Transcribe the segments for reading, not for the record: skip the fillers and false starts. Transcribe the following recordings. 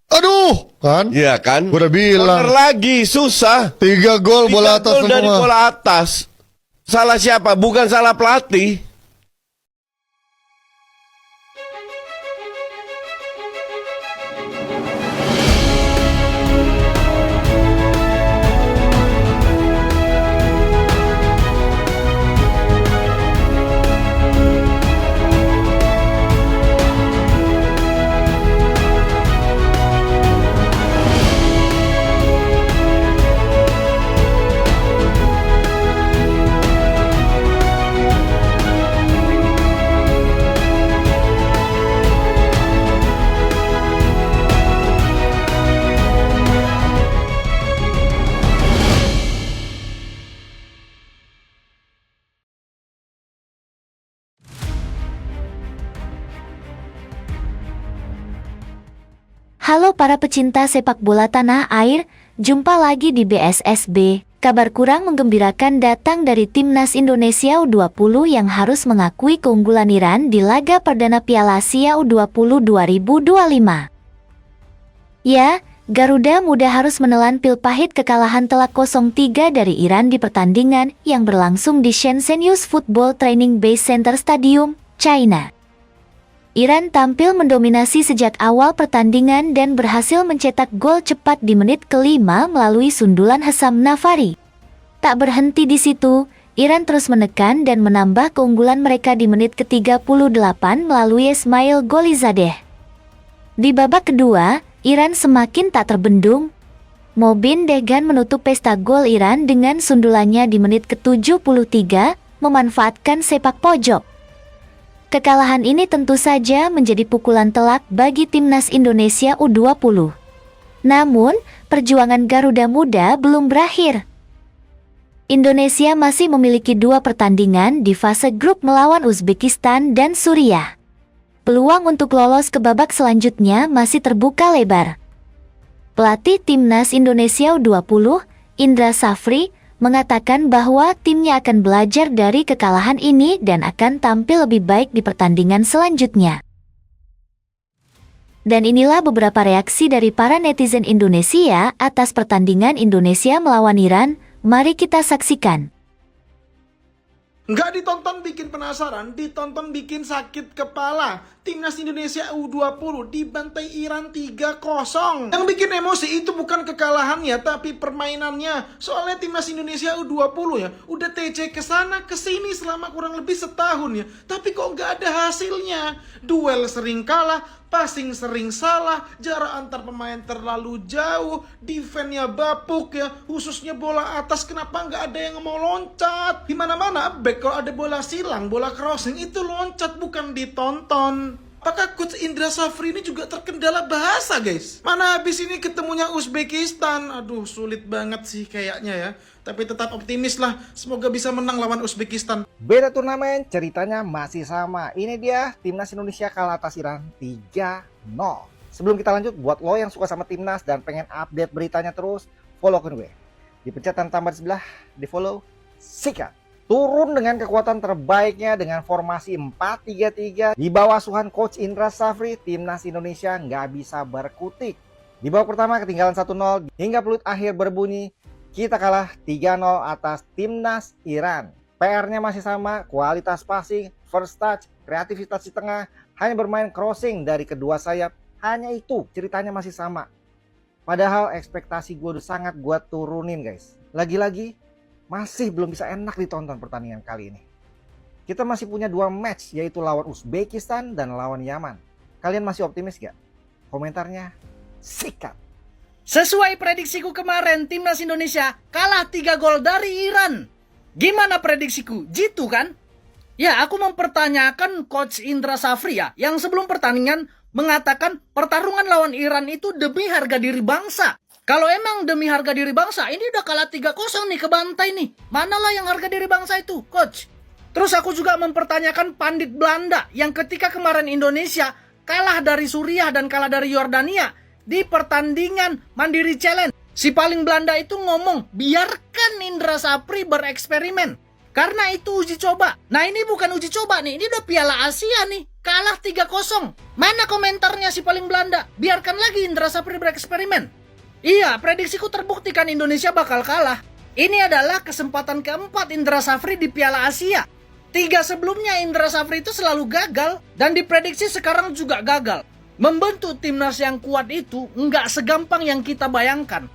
Aduh, kan? Iya kan? Gua udah bilang. Corner lagi, susah. 3 gol bola 3 atas gol dari semua. bola atas. Salah siapa? Bukan salah pelatih. Halo para pecinta sepak bola tanah air, jumpa lagi di BSSB. Kabar kurang menggembirakan datang dari Timnas Indonesia U20 yang harus mengakui keunggulan Iran di laga perdana Piala Asia U20 2025. Ya, Garuda Muda harus menelan pil pahit kekalahan telak 0-3 dari Iran di pertandingan yang berlangsung di Shenzhen Youth Football Training Base Center Stadium, China. Iran tampil mendominasi sejak awal pertandingan dan berhasil mencetak gol cepat di menit ke-5 melalui sundulan Hesam Nafari. Tak berhenti di situ, Iran terus menekan dan menambah keunggulan mereka di menit ke-38 melalui Ismail Golizadeh. Di babak kedua, Iran semakin tak terbendung. Mobin Dehgan menutup pesta gol Iran dengan sundulannya di menit ke-73, memanfaatkan sepak pojok. Kekalahan ini tentu saja menjadi pukulan telak bagi Timnas Indonesia U20. Namun, perjuangan Garuda Muda belum berakhir. Indonesia masih memiliki 2 pertandingan di fase grup melawan Uzbekistan dan Suriah. Peluang untuk lolos ke babak selanjutnya masih terbuka lebar. Pelatih Timnas Indonesia U20, Indra Safri, mengatakan bahwa timnya akan belajar dari kekalahan ini dan akan tampil lebih baik di pertandingan selanjutnya. Dan inilah beberapa reaksi dari para netizen Indonesia atas pertandingan Indonesia melawan Iran. Mari kita saksikan. Nggak ditonton bikin penasaran, ditonton bikin sakit kepala. Timnas Indonesia U20 dibantai Iran 3-0. Yang bikin emosi itu bukan kekalahannya, tapi permainannya. Soalnya Timnas Indonesia U20 ya, udah TC kesana kesini selama kurang lebih setahun ya. Tapi kok nggak ada hasilnya. Duel sering kalah, passing sering salah, jarak antar pemain terlalu jauh, defense-nya bapuk ya, khususnya bola atas kenapa nggak ada yang mau loncat. Di mana-mana back kalau ada bola silang, bola crossing itu loncat bukan ditonton. Apakah Coach Indra Safri ini juga terkendala bahasa guys? Mana habis ini ketemunya Uzbekistan. Aduh sulit banget sih kayaknya ya. Tapi tetap optimis lah, semoga bisa menang lawan Uzbekistan. Beda turnamen, ceritanya masih sama. Ini dia, Timnas Indonesia kalah atas Iran 3-0. Sebelum kita lanjut, buat lo yang suka sama Timnas dan pengen update beritanya terus, follow akun gue. Dipencet tambah di sebelah, di follow, sikat. Turun dengan kekuatan terbaiknya dengan formasi 4-3-3. Di bawah asuhan Coach Indra Safri, Timnas Indonesia nggak bisa berkutik. Di babak pertama ketinggalan 1-0 hingga peluit akhir berbunyi, kita kalah 3-0 atas Timnas Iran. PR-nya masih sama, kualitas passing, first touch, kreativitas di tengah, hanya bermain crossing dari kedua sayap. Hanya itu, ceritanya masih sama. Padahal ekspektasi gue udah sangat gue turunin guys. Lagi-lagi, masih belum bisa enak ditonton pertandingan kali ini. Kita masih punya 2 match, yaitu lawan Uzbekistan dan lawan Yaman. Kalian masih optimis gak? Komentarnya, sikat. Sesuai prediksiku kemarin, Timnas Indonesia kalah 3 gol dari Iran. Gimana prediksiku? Jitu kan? Ya, aku mempertanyakan Coach Indra Safri ya, yang sebelum pertandingan mengatakan pertarungan lawan Iran itu demi harga diri bangsa. Kalau emang demi harga diri bangsa, ini udah kalah 3-0 nih ke bantai nih. Manalah yang harga diri bangsa itu, Coach? Terus aku juga mempertanyakan Pandit Belanda yang ketika kemarin Indonesia kalah dari Suriah dan kalah dari Yordania di pertandingan Mandiri Challenge. Si paling Belanda itu ngomong, biarkan Indra Safri bereksperimen. Karena itu uji coba. Nah ini bukan uji coba nih, ini udah Piala Asia nih. Kalah 3-0. Mana komentarnya si paling Belanda? Biarkan lagi Indra Safri bereksperimen. Iya, prediksiku terbuktikan Indonesia bakal kalah. Ini adalah kesempatan keempat Indra Safri di Piala Asia. 3 sebelumnya Indra Safri itu selalu gagal. Dan diprediksi sekarang juga gagal. Membentuk timnas yang kuat itu nggak segampang yang kita bayangkan.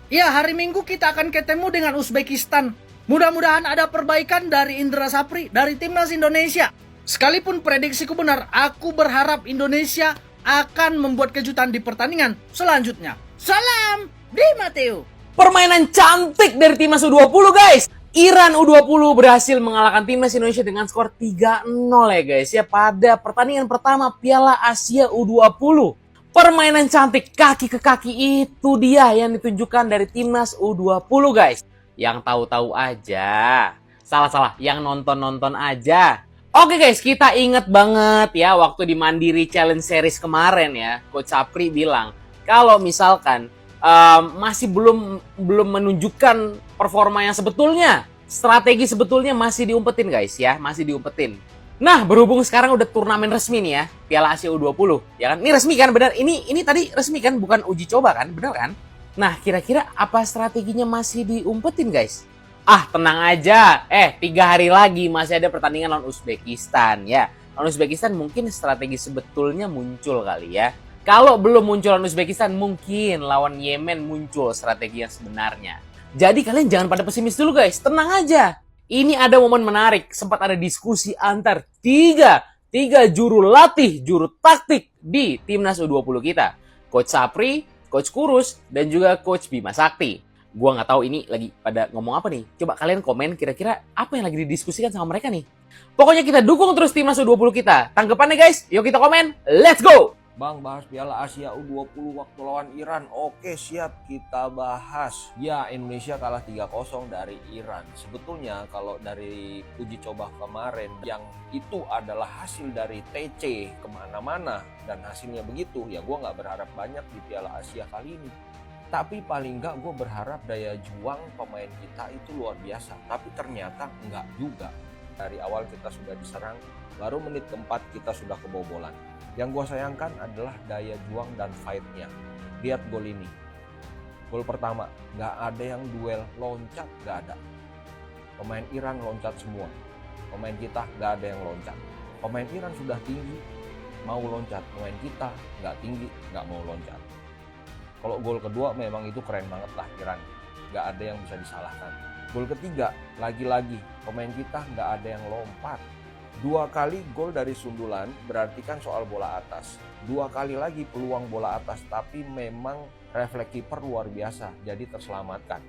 Ya, hari Minggu kita akan ketemu dengan Uzbekistan. Mudah-mudahan ada perbaikan dari Indra Safri, dari timnas Indonesia. Sekalipun prediksiku benar, aku berharap Indonesia akan membuat kejutan di pertandingan selanjutnya. Salam di Mateo. Permainan cantik dari timnas U20 guys. Iran U20 berhasil mengalahkan timnas Indonesia dengan skor 3-0 ya guys ya pada pertandingan pertama Piala Asia U20. Permainan cantik kaki ke kaki itu dia yang ditunjukkan dari timnas U20 guys. Yang tahu-tahu aja. Salah-salah, yang nonton-nonton aja. Oke guys, kita inget banget ya waktu di Mandiri Challenge Series kemarin ya, Coach Sapri bilang kalau misalkan masih belum menunjukkan performa yang sebetulnya, strategi sebetulnya masih diumpetin guys ya, masih diumpetin. Nah, berhubung sekarang udah turnamen resmi nih ya, Piala Asia U20, ya kan? Ini resmi kan, benar? Ini tadi resmi kan, bukan uji coba kan, benar kan? Nah, kira-kira apa strateginya masih diumpetin guys? Ah, tenang aja. 3 hari lagi masih ada pertandingan lawan Uzbekistan ya. Lawan Uzbekistan mungkin strategi sebetulnya muncul kali ya. Kalau belum muncul lawan Uzbekistan, mungkin lawan Yemen muncul strategi yang sebenarnya. Jadi kalian jangan pada pesimis dulu guys, tenang aja. Ini ada momen menarik, sempat ada diskusi antar tiga juru latih, juru taktik di timnas U20 kita. Coach Sapri, Coach Kurus, dan juga Coach Bima Sakti. Gua nggak tahu ini lagi pada ngomong apa nih. Coba kalian komen kira-kira apa yang lagi didiskusikan sama mereka nih. Pokoknya kita dukung terus timnas U20 kita. Tanggapannya guys, yuk kita komen. Let's go! Bang, bahas Piala Asia U20 waktu lawan Iran. Oke, siap, kita bahas. Ya, Indonesia kalah 3-0 dari Iran. Sebetulnya kalau dari uji coba kemarin, yang itu adalah hasil dari TC kemana-mana, dan hasilnya begitu, ya gue nggak berharap banyak di Piala Asia kali ini. Tapi paling nggak gue berharap daya juang pemain kita itu luar biasa. Tapi ternyata nggak juga. Dari awal kita sudah diserang, baru menit keempat kita sudah kebobolan. Yang gue sayangkan adalah daya juang dan fight-nya. Lihat gol ini. Gol pertama, nggak ada yang duel loncat, nggak ada. Pemain Iran loncat semua. Pemain kita nggak ada yang loncat. Pemain Iran sudah tinggi, mau loncat. Pemain kita nggak tinggi, nggak mau loncat. Kalau gol kedua memang itu keren banget lah Iran. Nggak ada yang bisa disalahkan. Gol ketiga, lagi-lagi pemain kita nggak ada yang lompat. 2 kali gol dari sundulan berarti kan soal bola atas. 2 kali lagi peluang bola atas, tapi memang refleks kiper luar biasa, jadi terselamatkan.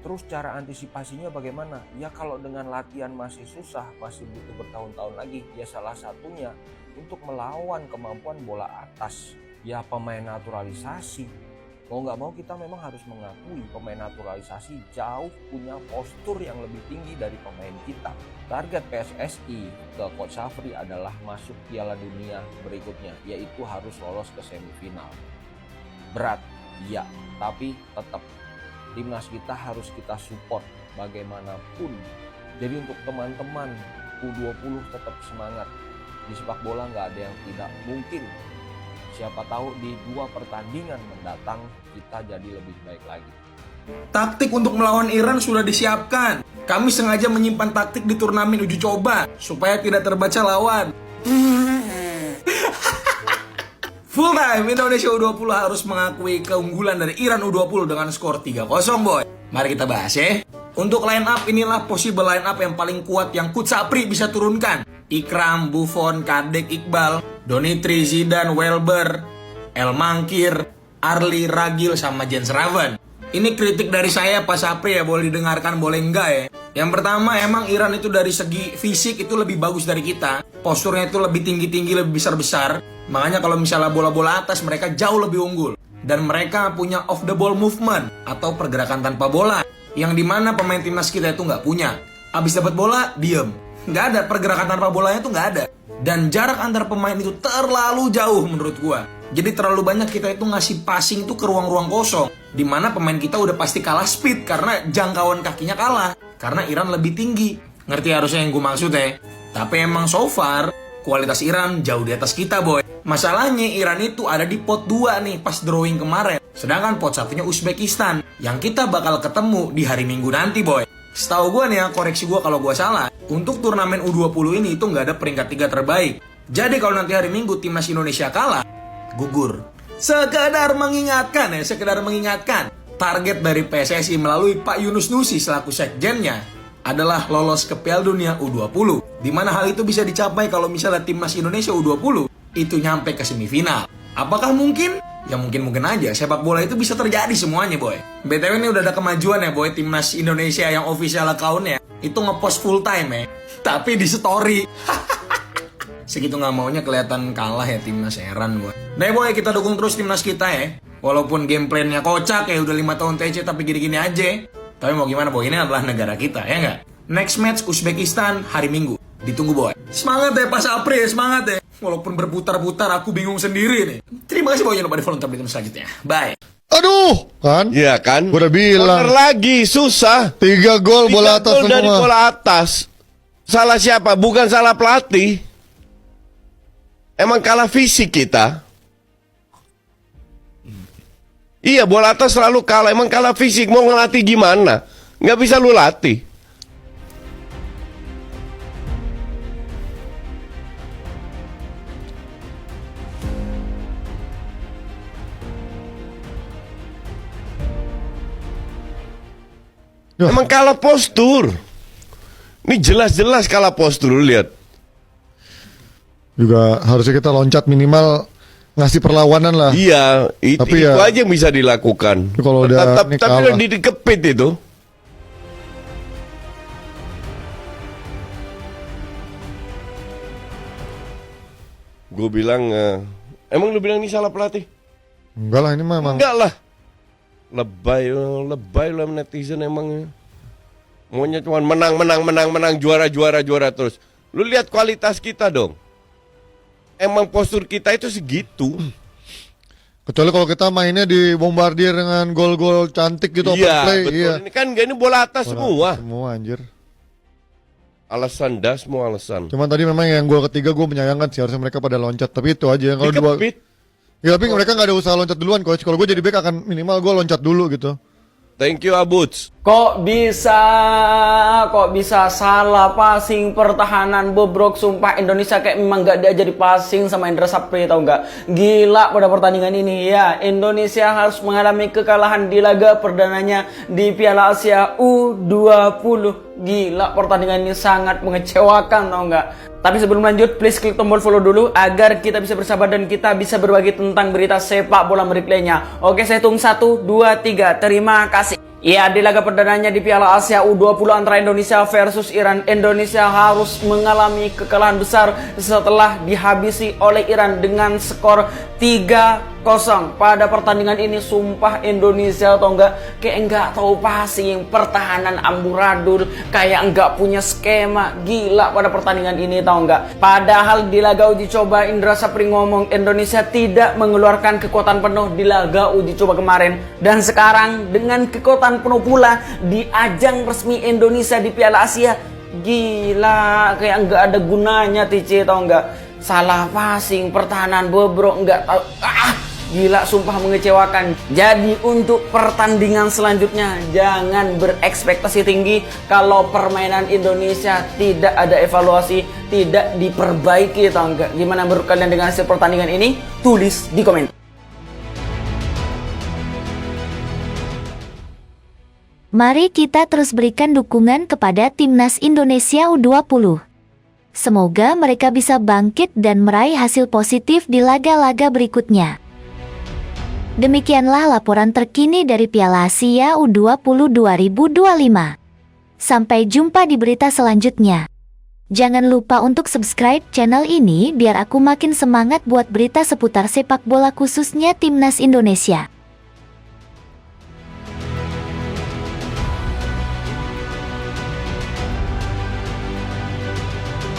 Terus cara antisipasinya bagaimana? Ya kalau dengan latihan masih susah, masih butuh bertahun-tahun lagi, ya salah satunya untuk melawan kemampuan bola atas. Ya pemain naturalisasi. Mau nggak mau kita memang harus mengakui pemain naturalisasi jauh punya postur yang lebih tinggi dari pemain kita. Target PSSI ke Coach Safri adalah masuk Piala Dunia berikutnya, yaitu harus lolos ke semifinal. Berat, ya, tapi tetap timnas kita harus kita support bagaimanapun. Jadi untuk teman-teman U20 tetap semangat. Di sepak bola nggak ada yang tidak mungkin. Siapa tahu di 2 pertandingan mendatang kita jadi lebih baik lagi. Taktik untuk melawan Iran sudah disiapkan. Kami sengaja menyimpan taktik di turnamen uji coba supaya tidak terbaca lawan. Full time, Indonesia U20 harus mengakui keunggulan dari Iran U20 dengan skor 3-0 boy. Mari kita bahas ya. Untuk line up, inilah possible line up yang paling kuat yang Coach Sapri bisa turunkan. Ikram, Buffon, Kadek, Iqbal, Donitri, Zidane, Welber, El Mankir, Arli, Ragil, sama Jens Raven. Ini kritik dari saya Pak Sapri ya, boleh didengarkan boleh enggak ya. Yang pertama, emang Iran itu dari segi fisik itu lebih bagus dari kita. Posturnya itu lebih tinggi-tinggi, lebih besar-besar. Makanya kalau misalnya bola-bola atas mereka jauh lebih unggul. Dan mereka punya off the ball movement atau pergerakan tanpa bola. Yang dimana pemain timnas kita itu nggak punya. Abis dapat bola, diem. Nggak ada, pergerakan tanpa bolanya tuh nggak ada. Dan jarak antar pemain itu terlalu jauh menurut gua. Jadi terlalu banyak kita itu ngasih passing tuh ke ruang-ruang kosong. Dimana pemain kita udah pasti kalah speed karena jangkauan kakinya kalah. Karena Iran lebih tinggi. Ngerti harusnya yang gue maksud ya. Tapi emang so far kualitas Iran jauh di atas kita, boy. Masalahnya Iran itu ada di pot 2 nih pas drawing kemarin. Sedangkan pot satunya Uzbekistan yang kita bakal ketemu di hari Minggu nanti, boy. Setahu gue nih ya, koreksi gue kalau gue salah. Untuk turnamen U20 ini itu nggak ada peringkat 3 terbaik. Jadi kalau nanti hari Minggu timnas Indonesia kalah, gugur. Sekedar mengingatkan ya, sekedar mengingatkan. Target dari PSSI melalui Pak Yunus Nusi selaku sekjennya adalah lolos ke Piala Dunia U20. Di mana hal itu bisa dicapai kalau misalnya timnas Indonesia U20 itu nyampe ke semifinal. Apakah mungkin? Ya mungkin aja. Sepak bola itu bisa terjadi semuanya, boy. BTW ini udah ada kemajuan ya, boy. Timnas Indonesia yang official account-nya itu ngepost full time ya. Tapi di story. Segitu nggak maunya kelihatan kalah ya timnas, heran gue. Nah, boy, kita dukung terus timnas kita ya. Walaupun game plan-nya kocak ya, udah 5 tahun TC tapi gini-gini aja. Tapi mau gimana, boy, ini adalah negara kita, ya nggak? Next match Uzbekistan hari Minggu. Ditunggu, boy. Semangat ya Pas April, semangat ya. Walaupun berputar-putar aku bingung sendiri nih. Terima kasih, boy, jangan lupa di follow untuk berita selanjutnya. Bye. Aduh, kan? Iya kan? Gua udah bilang. Corner lagi, susah. 3 gol bola 3 atas gol dari semua. bola atas. Salah siapa? Bukan salah pelatih. Emang kalah fisik kita. Iya, bola atas selalu kalah. Emang kalah fisik. Mau ngelatih gimana? Nggak bisa lu latih. Emang kalah postur. Ini jelas-jelas kalah postur, lu lihat. Juga harusnya kita loncat minimal ngasih perlawanan lah. Iya, Tapi itu ya, aja yang bisa dilakukan. kalau udah ini Tapi kalah. udah dikepit itu. Gue bilang, emang lu bilang ini salah pelatih? Enggak lah, ini mah emang. Enggak lah. Lebay lah netizen emang. Maunya cuma menang, juara terus. Lu lihat kualitas kita dong. Emang postur kita itu segitu. Kecuali kalau kita mainnya di bombardir dengan gol-gol cantik gitu, open Iya, play. betul. Iya. Ini kan ini bola atas semua. Semua anjir. Alasan dah semua alasan. Cuman tadi memang yang gol ketiga gue menyayangkan sih, harusnya mereka pada loncat. Tapi itu aja yang kalau dua. Dikepit. Ya tapi mereka nggak ada usaha loncat duluan, coach. Kalau gue jadi back akan minimal gue loncat dulu gitu. Thank you Abuts. Kok bisa salah passing pertahanan bobrok. Sumpah Indonesia kayak memang gak diajari passing sama Indra Sapri, tau gak? Gila pada pertandingan ini ya. Indonesia harus mengalami kekalahan di laga perdananya di Piala Asia U20. Gila pertandingan ini sangat mengecewakan, tau gak? Tapi sebelum lanjut, please klik tombol follow dulu agar kita bisa bersahabat dan kita bisa berbagi tentang berita sepak bola replaynya. Oke, saya hitung 1, 2, 3. Terima kasih. Ya, di laga perdananya di Piala Asia U20 antara Indonesia versus Iran, Indonesia harus mengalami kekalahan besar setelah dihabisi oleh Iran dengan skor 3-0. Pada pertandingan ini sumpah Indonesia atau enggak kayak enggak tahu passing, pertahanan amburadul, kayak enggak punya skema. Gila pada pertandingan ini, tahu enggak? Padahal di laga uji coba Indra Sapri ngomong Indonesia tidak mengeluarkan kekuatan penuh di laga uji coba kemarin, dan sekarang dengan kekuatan penuh pula di ajang resmi Indonesia di Piala Asia. Gila kayak enggak ada gunanya TC, tahu enggak? Salah passing, pertahanan bobrok, enggak tahu. Gila sumpah mengecewakan. Jadi untuk pertandingan selanjutnya jangan berekspektasi tinggi kalau permainan Indonesia tidak ada evaluasi, tidak diperbaiki, atau enggak. Gimana menurut kalian dengan hasil pertandingan ini? Tulis di komen. Mari kita terus berikan dukungan kepada Timnas Indonesia U20. Semoga mereka bisa bangkit dan meraih hasil positif di laga-laga berikutnya. Demikianlah laporan terkini dari Piala Asia U20 2025. Sampai jumpa di berita selanjutnya. Jangan lupa untuk subscribe channel ini biar aku makin semangat buat berita seputar sepak bola khususnya Timnas Indonesia.